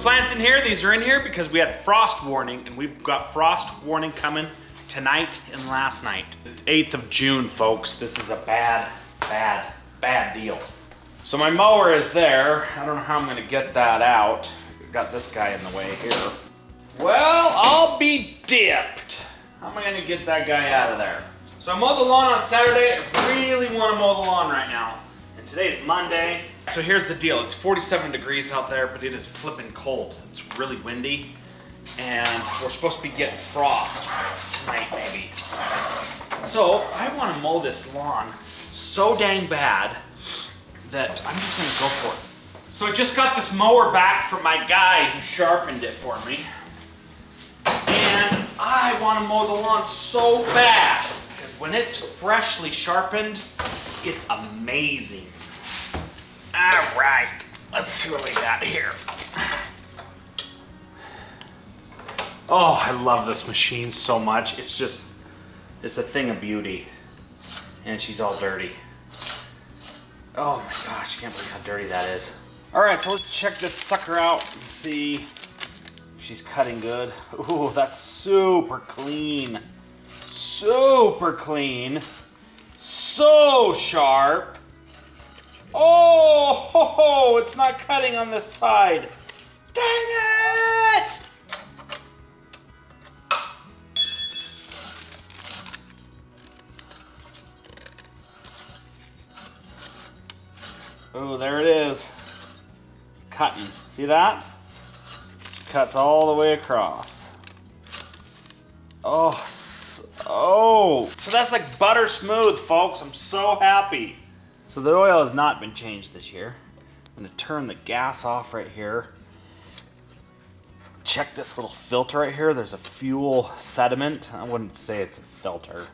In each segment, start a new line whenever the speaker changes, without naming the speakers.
plants in here. These are in here because we had frost warning, and we've got frost warning coming tonight and last night. 8th of June, folks. This is a bad, bad, bad deal. So my mower is there. I don't know how I'm gonna get that out. Got this guy in the way here. Well, I'll be dipped. How am I gonna get that guy out of there? So I mowed the lawn on Saturday. I really wanna mow the lawn right now. And today's Monday. So here's the deal. It's 47 degrees out there, but it is flipping cold. It's really windy. And we're supposed to be getting frost tonight, maybe. So I wanna mow this lawn so dang bad that I'm just gonna go for it. So I just got this mower back from my guy who sharpened it for me. And I want to mow the lawn so bad because when it's freshly sharpened, it's amazing. All right, let's see what we got here. Oh, I love this machine so much. It's a thing of beauty. And she's all dirty. Oh my gosh, I can't believe how dirty that is. All right, so let's check this sucker out and see if she's cutting good. Ooh, that's super clean. Super clean. So sharp. Oh, ho, ho, it's not cutting on this side. Dang it! Oh, there it is. Cutting. See that? Cuts all the way across. Oh, so that's like butter smooth, folks. I'm so happy. So the oil has not been changed this year. I'm gonna turn the gas off right here. Check this little filter right here. There's a fuel sediment. I wouldn't say it's a filter.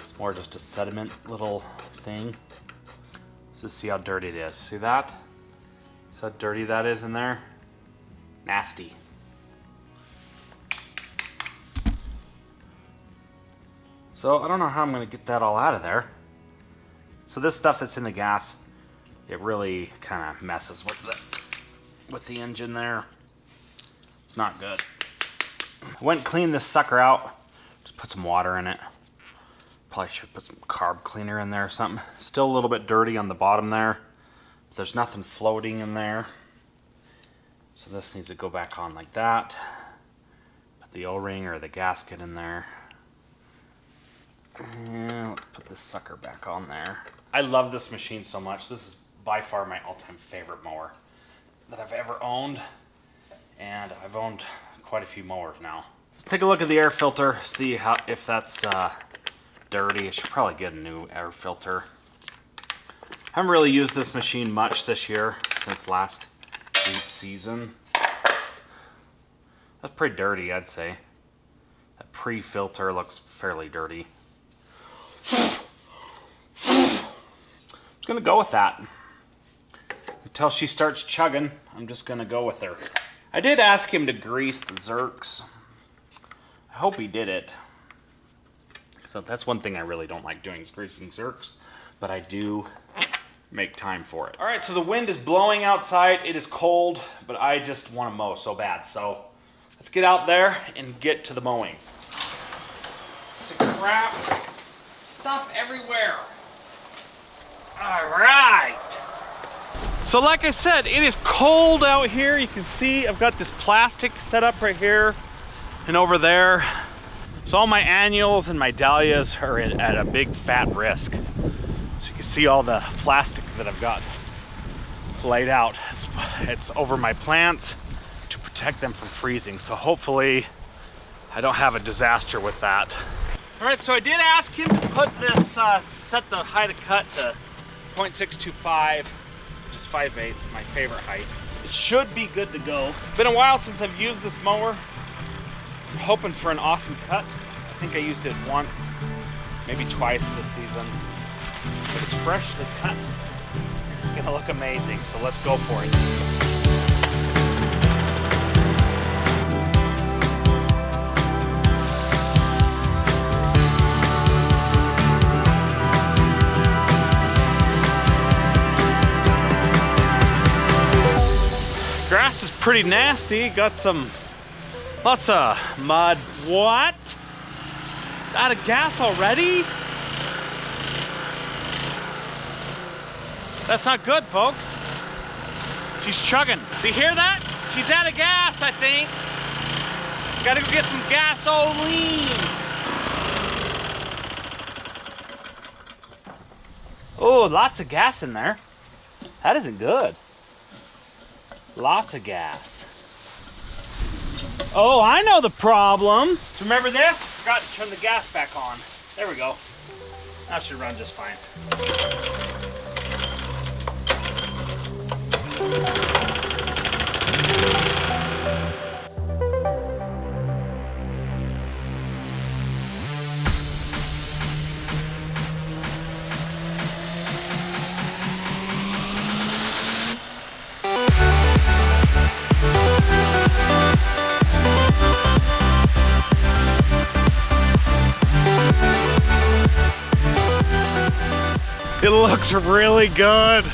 It's more just a sediment little thing. Let's see how dirty it is. See that? See how dirty that is in there? Nasty. So I don't know how I'm gonna get that all out of there. So this stuff that's in the gas, it really kind of messes with the engine there. It's not good. I went and cleaned this sucker out. Just put some water in it. Probably should put some carb cleaner in there or something. Still a little bit dirty on the bottom there. There's nothing floating in there. So this needs to go back on like that. Put the O-ring or the gasket in there. And let's put this sucker back on there. I love this machine so much. This is by far my all-time favorite mower that I've ever owned. And I've owned quite a few mowers now. Let's take a look at the air filter, see if that's dirty. I should probably get a new air filter. Haven't really used this machine much this year since last season. That's pretty dirty, I'd say. That pre-filter looks fairly dirty. I'm just gonna go with that. Until she starts chugging, I'm just gonna go with her. I did ask him to grease the Zerks. I hope he did it. So that's one thing I really don't like doing is greasing Zerks, but I do make time for it. All right, so the wind is blowing outside. It is cold, but I just want to mow so bad. So let's get out there and get to the mowing. It's a crap. Stuff everywhere. All right. So like I said, it is cold out here. You can see I've got this plastic set up right here and over there. So all my annuals and my dahlias are at a big fat risk. So you can see all the plastic that I've got laid out. It's over my plants to protect them from freezing. So hopefully I don't have a disaster with that. All right, so I did ask him to put this, set the height of cut to 0.625, which is 5/8, my favorite height. It should be good to go. It's been a while since I've used this mower. I'm hoping for an awesome cut. I think I used it once, maybe twice this season. But it's freshly cut. It's gonna look amazing, so let's go for it. pretty nasty. Got lots of mud. What? Out of gas already? That's not good, folks. She's chugging. Do you hear that? She's out of gas, I think. Gotta go get some gasoline. Oh, lots of gas in there. That isn't good. Lots of gas. Oh, I know the problem. So remember this? Forgot to turn the gas back on. There we go. That should run just fine. It looks really good.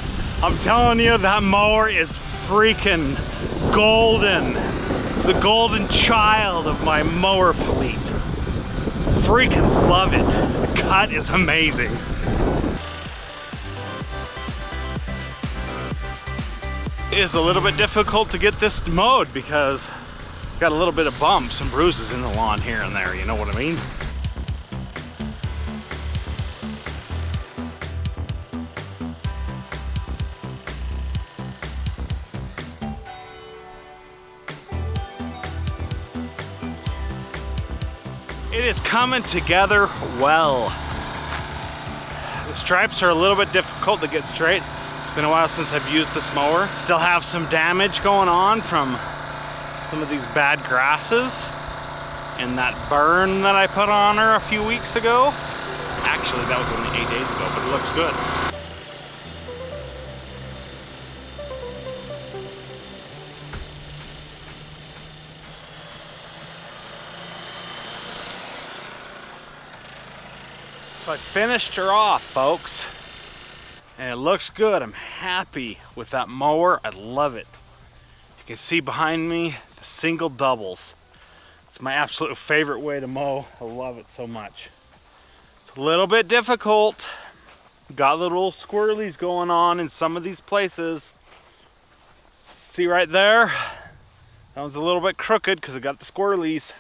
I'm telling you, that mower is freaking golden. It's the golden child of my mower fleet. Freaking love it. The cut is amazing. It is a little bit difficult to get this mowed because I've got a little bit of bumps and bruises in the lawn here and there, you know what I mean? It is coming together well. The stripes are a little bit difficult to get straight. It's been a while since I've used this mower. Still have some damage going on from some of these bad grasses and that burn that I put on her a few weeks ago. Actually, that was only 8 days ago, but it looks good. So I finished her off, folks, and it looks good. I'm happy with that mower. I love it. You can see behind me the single doubles. It's my absolute favorite way to mow. I love it so much. It's a little bit difficult. Got little squirrelies going on in some of these places. See right there? That one's a little bit crooked because I got the squirrelies.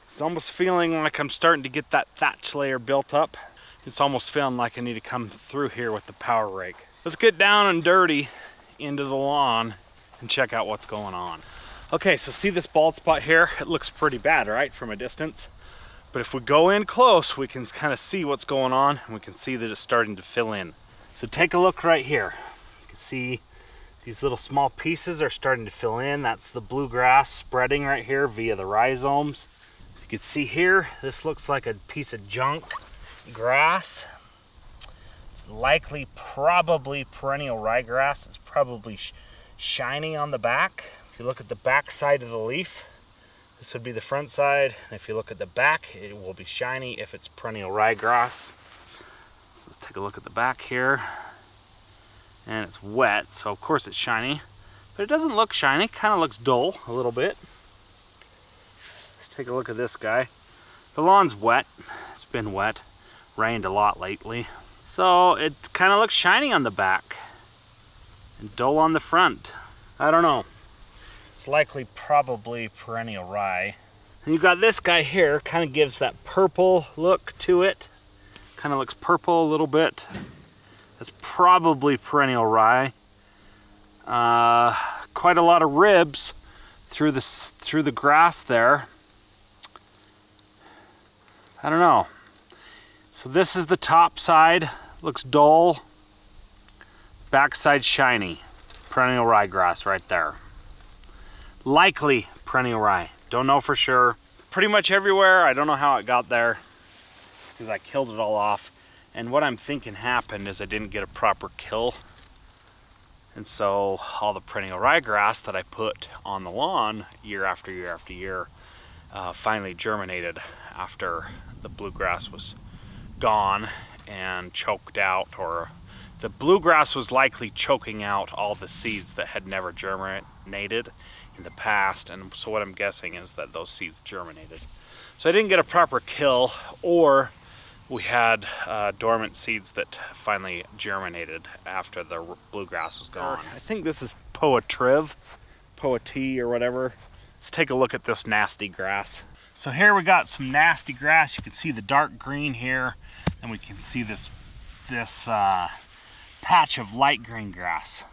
It's almost feeling like I'm starting to get that thatch layer built up. It's almost feeling like I need to come through here with the power rake. Let's get down and dirty into the lawn and check out what's going on. Okay, so see this bald spot here? It looks pretty bad, right, from a distance? But if we go in close, we can kind of see what's going on, and we can see that it's starting to fill in. So take a look right here. You can see these little small pieces are starting to fill in. That's the bluegrass spreading right here via the rhizomes. You can see here, this looks like a piece of junk grass. It's likely probably perennial ryegrass. It's probably shiny on the back. If you look at the back side of the leaf, this would be the front side. And if you look at the back, it will be shiny if it's perennial ryegrass. So let's take a look at the back here. And it's wet, so of course it's shiny. But it doesn't look shiny, it kind of looks dull a little bit. Take a look at this guy. The lawn's wet. It's been wet. Rained a lot lately. So it kind of looks shiny on the back and dull on the front. I don't know. It's likely probably perennial rye. And you've got this guy here, kind of gives that purple look to it. Kind of looks purple a little bit. That's probably perennial rye. Quite a lot of ribs through the grass there. I don't know. So this is the top side, looks dull. Back side shiny. Perennial ryegrass right there. Likely perennial rye. Don't know for sure. Pretty much everywhere. I don't know how it got there because I killed it all off. And what I'm thinking happened is I didn't get a proper kill. And so all the perennial ryegrass that I put on the lawn year after year after year finally germinated after the bluegrass was gone and choked out, or the bluegrass was likely choking out all the seeds that had never germinated in the past, and so what I'm guessing is that those seeds germinated. So I didn't get a proper kill, or we had dormant seeds that finally germinated after the bluegrass was gone. I think this is Poa-triv, Poa-T or whatever. Let's take a look at this nasty grass. So here we got some nasty grass. You can see the dark green here, and we can see this patch of light green grass.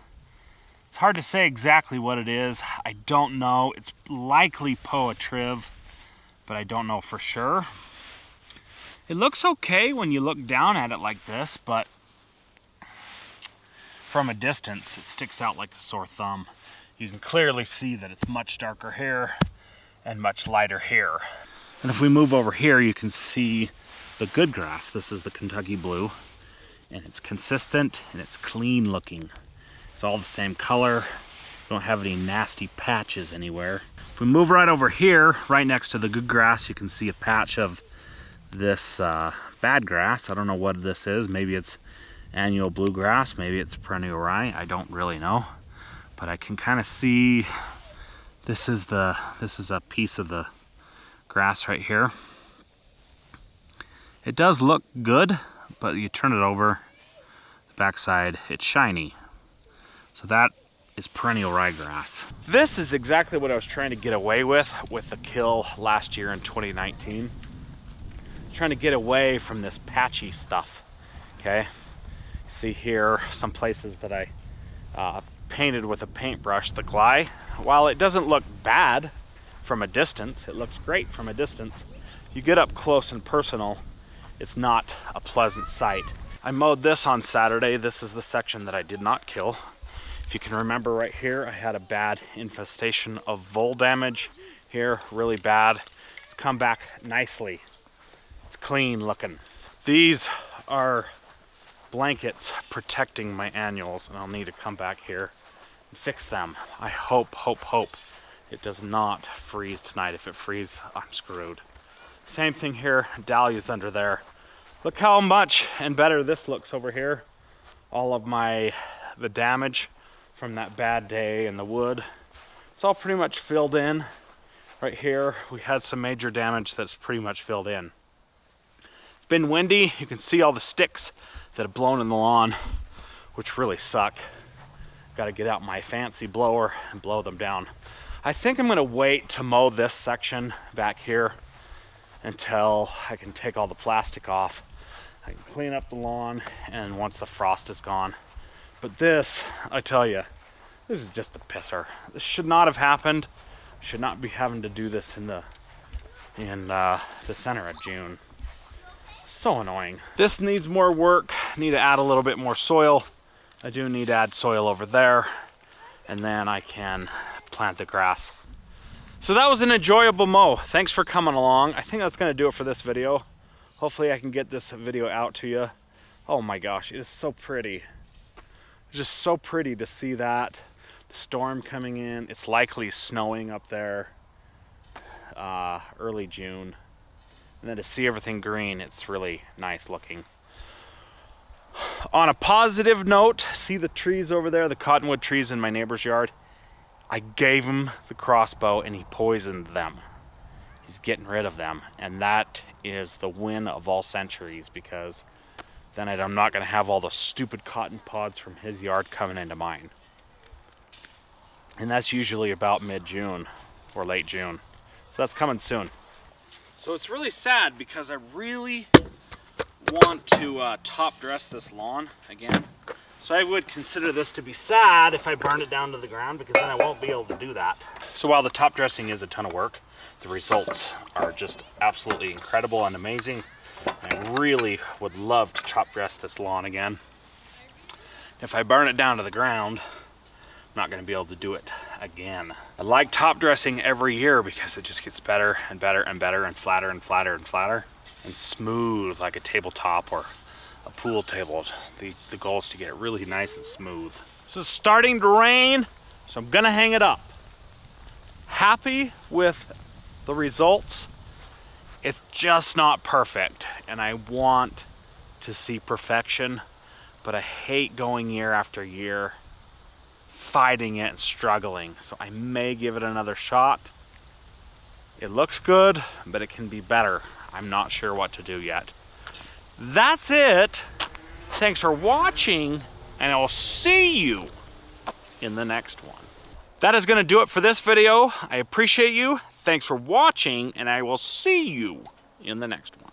It's hard to say exactly what it is. I don't know. It's likely Poa-triv, but I don't know for sure. It looks okay when you look down at it like this, but from a distance, it sticks out like a sore thumb. You can clearly see that it's much darker here and much lighter here. And if we move over here, you can see the good grass. This is the Kentucky blue, and it's consistent and it's clean looking. It's all the same color. Don't have any nasty patches anywhere. If we move right over here, right next to the good grass, you can see a patch of this bad grass. I don't know what this is. Maybe it's annual bluegrass, maybe it's perennial rye. I don't really know, but I can kind of see this is a piece of the grass right here. It does look good, but you turn it over, the backside, it's shiny. So that is perennial ryegrass. This is exactly what I was trying to get away with the kill last year in 2019. Trying to get away from this patchy stuff, okay? See here some places that I painted with a paintbrush, the glide. While it doesn't look bad from a distance, it looks great from a distance. You get up close and personal, it's not a pleasant sight. I mowed this on Saturday. This is the section that I did not kill. If you can remember right here, I had a bad infestation of vole damage here, really bad. It's come back nicely. It's clean looking. These are blankets protecting my annuals, and I'll need to come back here and fix them. I hope it does not freeze tonight. If it freezes, I'm screwed. Same thing here, dahlias under there. Look how much and better this looks over here. All of the damage from that bad day in the wood, it's all pretty much filled in. Right here, we had some major damage that's pretty much filled in. It's been windy. You can see all the sticks that have blown in the lawn, which really suck. Got to get out my fancy blower and blow them down. I think I'm going to wait to mow this section back here until I can take all the plastic off. I can clean up the lawn, and once the frost is gone. But this, I tell you, this is just a pisser. This should not have happened. Should not be having to do this in the center of June. So annoying. This needs more work. Need to add a little bit more soil. I do need to add soil over there, and then I can plant the grass. So that was an enjoyable mow. Thanks for coming along. I think that's gonna do it for this video. Hopefully I can get this video out to you. Oh my gosh, it is so pretty. It's just so pretty to see that. The storm coming in. It's likely snowing up there early June. And then to see everything green, it's really nice looking. On a positive note, see the trees over there, the cottonwood trees in my neighbor's yard? I gave him the crossbow and he poisoned them. He's getting rid of them. And that is the win of all centuries, because then I'm not gonna have all the stupid cotton pods from his yard coming into mine. And that's usually about mid-June or late June. So that's coming soon. So it's really sad because I really want to top dress this lawn again. So I would consider this to be sad if I burned it down to the ground, because then I won't be able to do that. So while the top dressing is a ton of work, the results are just absolutely incredible and amazing. I really would love to top dress this lawn again. If I burn it down to the ground, I'm not going to be able to do it again. I like top dressing every year because it just gets better and better and better, and flatter and flatter and flatter, and smooth like a tabletop or a pool table. The goal is to get it really nice and smooth. So it's starting to rain, so I'm gonna hang it up. Happy with the results. It's just not perfect, and I want to see perfection, but I hate going year after year fighting it and struggling. So I may give it another shot. It looks good, but it can be better. I'm not sure what to do yet. That's it. Thanks for watching, and I'll see you in the next one. That is going to do it for this video. I appreciate you. Thanks for watching, and I will see you in the next one.